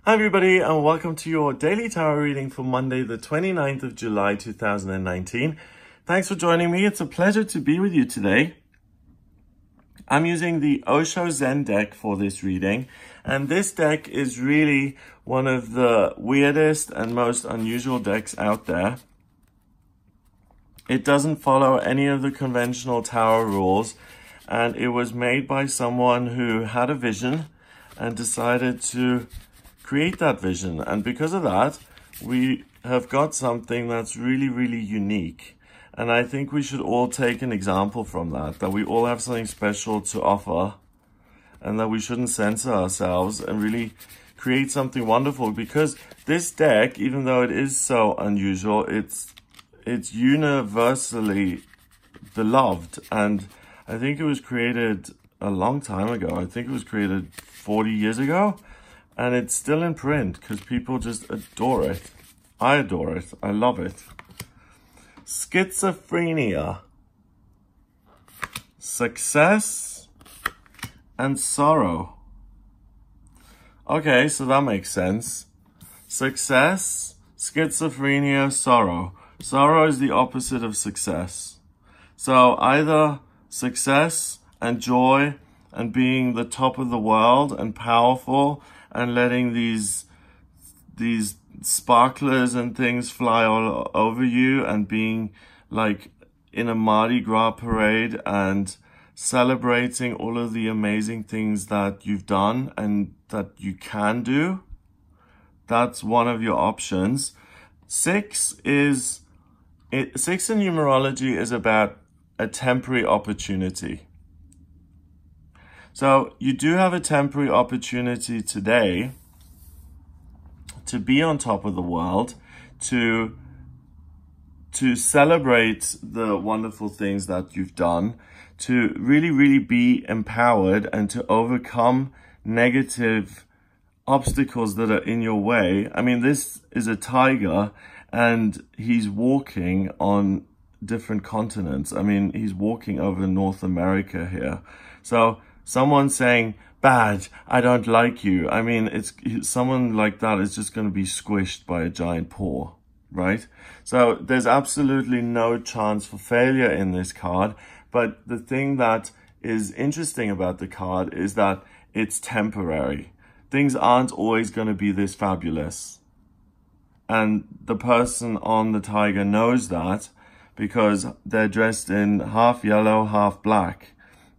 Hi everybody, and welcome to your daily tarot reading for Monday the 29th of July 2019. Thanks for joining me. It's a pleasure to be with you today. I'm using the Osho Zen deck for this reading, and this deck is really one of the weirdest and most unusual decks out there. It doesn't follow any of the conventional tarot rules, and it was made by someone who had a vision and decided to create that vision. And because of that, we have got something that's really, really unique. And I think we should all take an example from that we all have something special to offer, and that we shouldn't censor ourselves and really create something wonderful. Because this deck, even though it is so unusual, it's universally beloved. And I think it was created a long time ago. I think it was created 40 years ago. And it's still in print because people just adore it. I adore it. I love it. Schizophrenia. Success and sorrow. Okay, so that makes sense. Success, schizophrenia, sorrow. Sorrow is the opposite of success. So either success and joy and being the top of the world and powerful and letting these sparklers and things fly all over you and being like in a Mardi Gras parade and celebrating all of the amazing things that you've done and that you can do. That's one of your options. Six in numerology is about a temporary opportunity. So you do have a temporary opportunity today to be on top of the world, to celebrate the wonderful things that you've done, to really, really be empowered and to overcome negative obstacles that are in your way. I mean, this is a tiger and he's walking on different continents. I mean, he's walking over North America here. So someone saying, bad, I don't like you. I mean, someone like that is just going to be squished by a giant paw, right? So there's absolutely no chance for failure in this card. But the thing that is interesting about the card is that it's temporary. Things aren't always going to be this fabulous. And the person on the tiger knows that because they're dressed in half yellow, half black.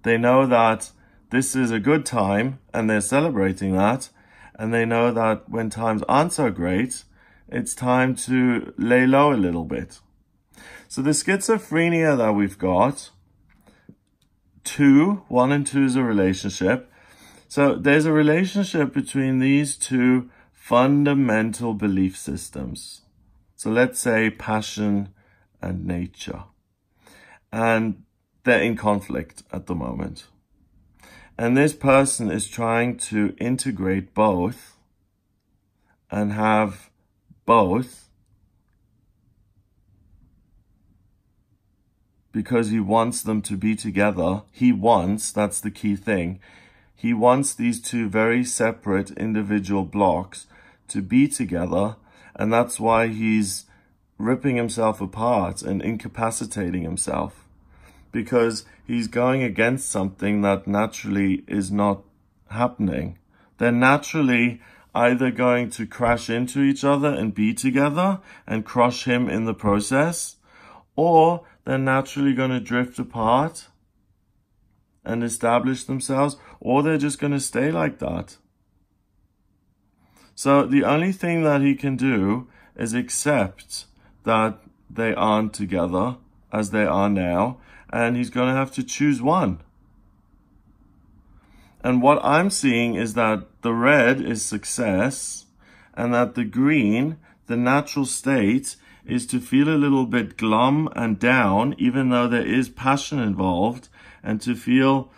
They know that this is a good time and they're celebrating that. And they know that when times aren't so great, it's time to lay low a little bit. So the schizophrenia that we've got, 1 and 2 is a relationship. So there's a relationship between these two fundamental belief systems. So let's say passion and nature. And they're in conflict at the moment. And this person is trying to integrate both and have both because he wants them to be together. That's the key thing. He wants these two very separate individual blocks to be together. And that's why he's ripping himself apart and incapacitating himself. Because he's going against something that naturally is not happening. They're naturally either going to crash into each other and be together and crush him in the process, or they're naturally going to drift apart and establish themselves, or they're just going to stay like that. So the only thing that he can do is accept that they aren't together as they are now, and he's going to have to choose one. And what I'm seeing is that the red is success, and that the green, the natural state, is to feel a little bit glum and down, even though there is passion involved, and to feel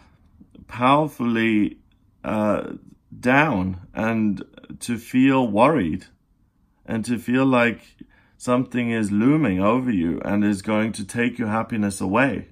powerfully down, and to feel worried, and to feel like something is looming over you and is going to take your happiness away.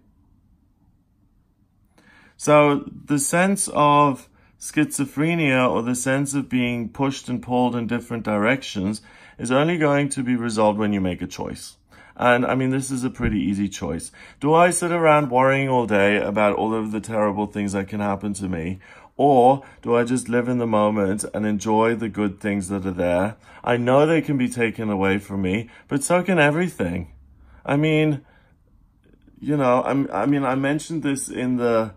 So the sense of schizophrenia, or the sense of being pushed and pulled in different directions, is only going to be resolved when you make a choice. And I mean, this is a pretty easy choice. Do I sit around worrying all day about all of the terrible things that can happen to me? Or do I just live in the moment and enjoy the good things that are there? I know they can be taken away from me, but so can everything. I mean, you know, I mentioned this in the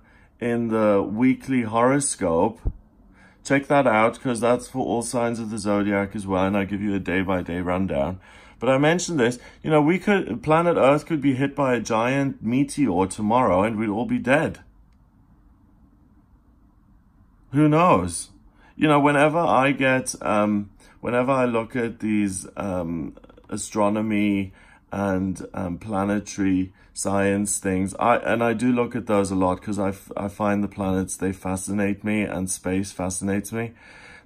weekly horoscope. Check that out, because that's for all signs of the zodiac as well, and I give you a day-by-day rundown. But I mentioned this, you know, planet Earth could be hit by a giant meteor tomorrow and we'd all be dead. Who knows? You know, whenever I look at these astronomy and planetary science things, I do look at those a lot, because I find the planets, they fascinate me, and space fascinates me.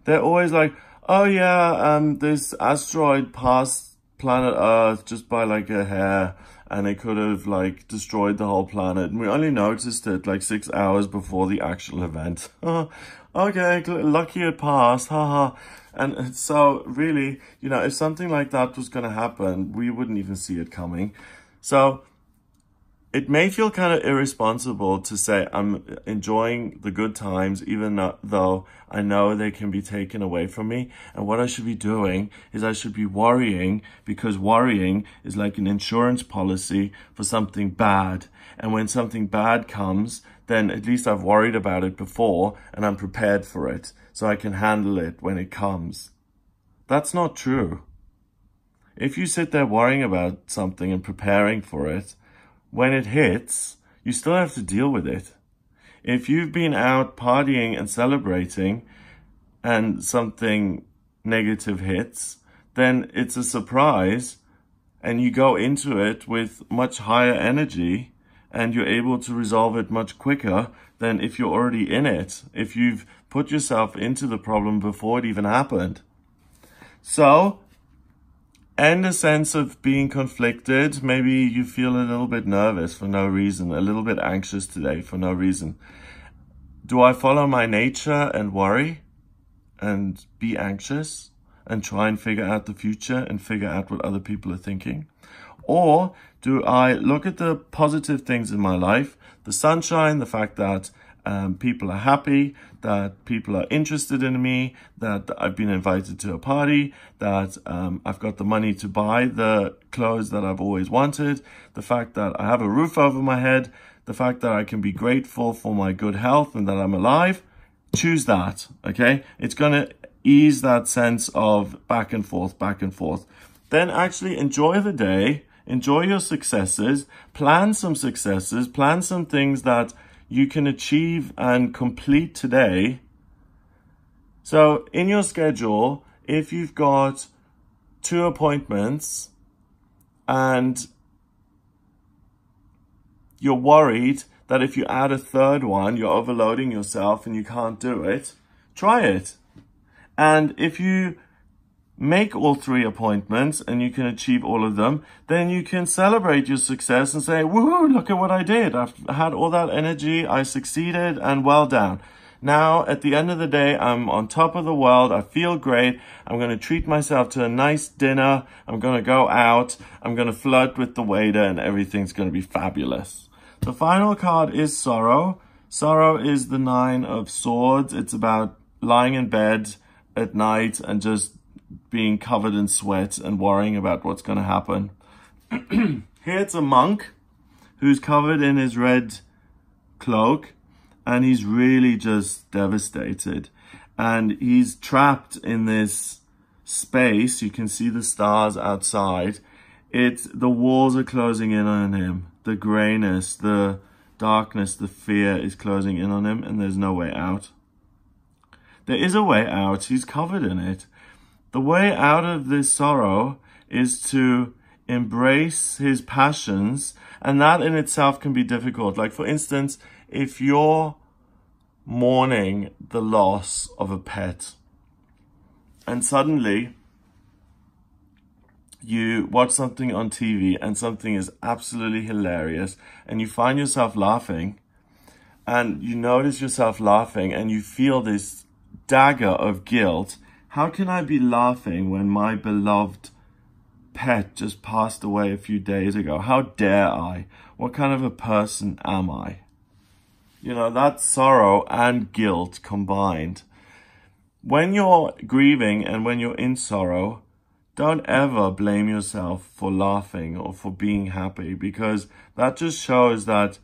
They're always like, oh yeah, this asteroid passed planet Earth just by like a hair, and it could have like destroyed the whole planet, and we only noticed it like 6 hours before the actual event. Okay, lucky it passed, haha. And so really, you know, if something like that was going to happen, we wouldn't even see it coming. So it may feel kind of irresponsible to say I'm enjoying the good times, even though I know they can be taken away from me. And what I should be doing is I should be worrying, because worrying is like an insurance policy for something bad. And when something bad comes, then at least I've worried about it before and I'm prepared for it, so I can handle it when it comes. That's not true. If you sit there worrying about something and preparing for it, when it hits, you still have to deal with it. If you've been out partying and celebrating and something negative hits, then it's a surprise and you go into it with much higher energy and you're able to resolve it much quicker than if you're already in it, if you've put yourself into the problem before it even happened. So, and a sense of being conflicted. Maybe you feel a little bit nervous for no reason, a little bit anxious today for no reason. Do I follow my nature and worry and be anxious and try and figure out the future and figure out what other people are thinking? Or do I look at the positive things in my life, the sunshine, the fact that people are happy, that people are interested in me, that I've been invited to a party, that I've got the money to buy the clothes that I've always wanted, the fact that I have a roof over my head, the fact that I can be grateful for my good health and that I'm alive. Choose that, okay? It's going to ease that sense of back and forth, back and forth. Then actually enjoy the day, enjoy your successes, plan some successes, plan some things that you can achieve and complete today. So in your schedule, if you've got 2 appointments and you're worried that if you add a third one, you're overloading yourself and you can't do it, try it. And if you make all 3 appointments and you can achieve all of them, then you can celebrate your success and say, woohoo, look at what I did. I've had all that energy, I succeeded, and well done. Now, at the end of the day, I'm on top of the world. I feel great. I'm going to treat myself to a nice dinner. I'm going to go out. I'm going to flirt with the waiter, and everything's going to be fabulous. The final card is Sorrow. Sorrow is the 9 of Swords. It's about lying in bed at night and just being covered in sweat and worrying about what's going to happen. Here it's a monk who's covered in his red cloak, and he's really just devastated. And he's trapped in this space. You can see the stars outside. The walls are closing in on him. The grayness, the darkness, the fear is closing in on him, and there's no way out. There is a way out. He's covered in it. The way out of this sorrow is to embrace his passions, and that in itself can be difficult. Like, for instance, if you're mourning the loss of a pet, and suddenly you watch something on TV and something is absolutely hilarious, and you find yourself laughing, and you notice yourself laughing and you feel this dagger of guilt. How can I be laughing when my beloved pet just passed away a few days ago? How dare I? What kind of a person am I? You know, that's sorrow and guilt combined. When you're grieving and when you're in sorrow, don't ever blame yourself for laughing or for being happy, because that just shows that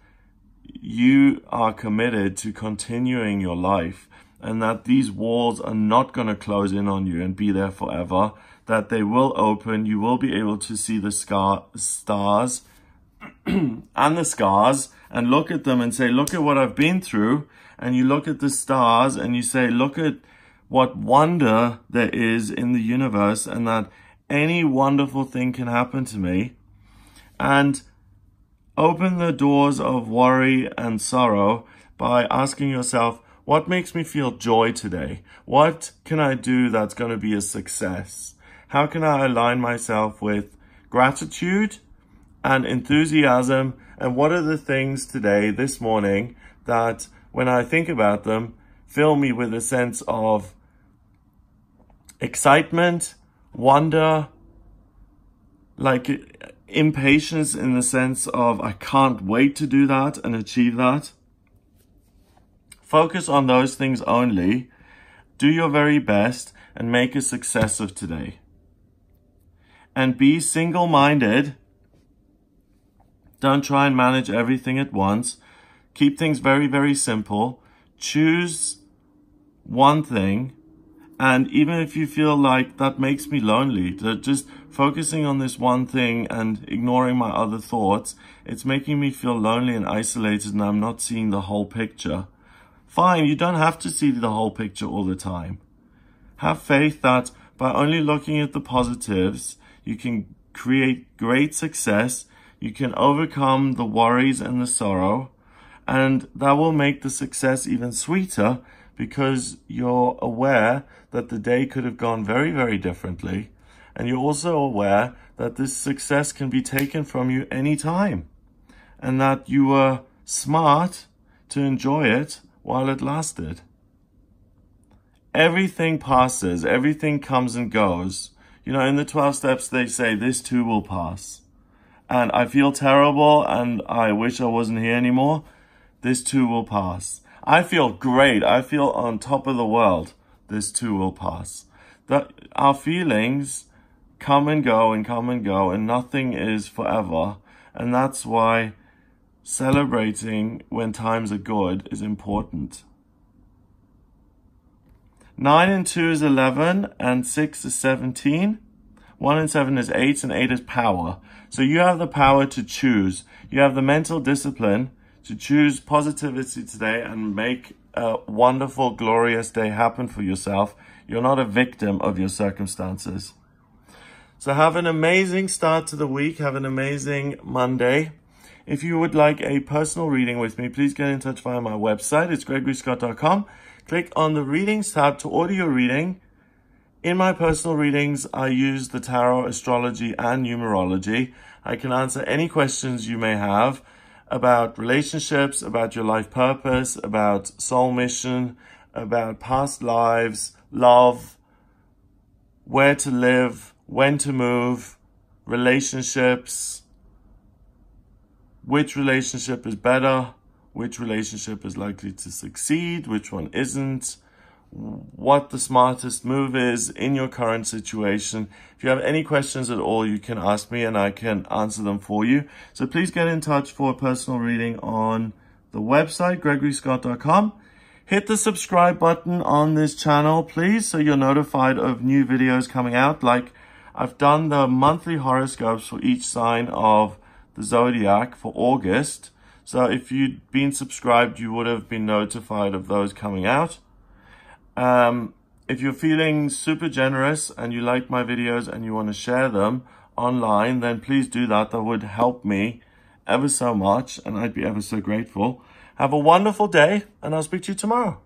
you are committed to continuing your life, and that these walls are not going to close in on you and be there forever, that they will open. You will be able to see the stars and the scars and look at them and say, look at what I've been through. And you look at the stars and you say, look at what wonder there is in the universe, and that any wonderful thing can happen to me. And open the doors of worry and sorrow by asking yourself, what makes me feel joy today? What can I do that's going to be a success? How can I align myself with gratitude and enthusiasm? And what are the things today, this morning, that when I think about them, fill me with a sense of excitement, wonder, like impatience in the sense of I can't wait to do that and achieve that. Focus on those things only. Do your very best and make a success of today. And be single-minded. Don't try and manage everything at once. Keep things very, very simple. Choose one thing. And even if you feel like that makes me lonely, that just focusing on this one thing and ignoring my other thoughts, it's making me feel lonely and isolated, and I'm not seeing the whole picture. Fine, you don't have to see the whole picture all the time. Have faith that by only looking at the positives, you can create great success, you can overcome the worries and the sorrow, and that will make the success even sweeter, because you're aware that the day could have gone very, very differently. And you're also aware that this success can be taken from you anytime, and that you were smart to enjoy it while it lasted. Everything passes, everything comes and goes. You know, in the 12 steps, they say this too will pass. And I feel terrible and I wish I wasn't here anymore. This too will pass. I feel great. I feel on top of the world. This too will pass. That our feelings come and go and come and go, and nothing is forever. And that's why celebrating when times are good is important. 9 and 2 is 11, and 6 is 17. 1 and 7 is 8, and 8 is power. So you have the power to choose. You have the mental discipline to choose positivity today and make a wonderful, glorious day happen for yourself. You're not a victim of your circumstances. So have an amazing start to the week. Have an amazing Monday. If you would like a personal reading with me, please get in touch via my website. It's gregoryscott.com. Click on the Readings tab to order your reading. In my personal readings, I use the tarot, astrology, and numerology. I can answer any questions you may have about relationships, about your life purpose, about soul mission, about past lives, love, where to live, when to move, relationships, which relationship is better, which relationship is likely to succeed, which one isn't, what the smartest move is in your current situation. If you have any questions at all, you can ask me and I can answer them for you. So please get in touch for a personal reading on the website, gregoryscott.com. Hit the subscribe button on this channel, please, so you're notified of new videos coming out. Like, I've done the monthly horoscopes for each sign of the zodiac for August. So if you'd been subscribed, you would have been notified of those coming out. If you're feeling super generous and you like my videos and you want to share them online, then please do that. That would help me ever so much, and I'd be ever so grateful. Have a wonderful day, and I'll speak to you tomorrow.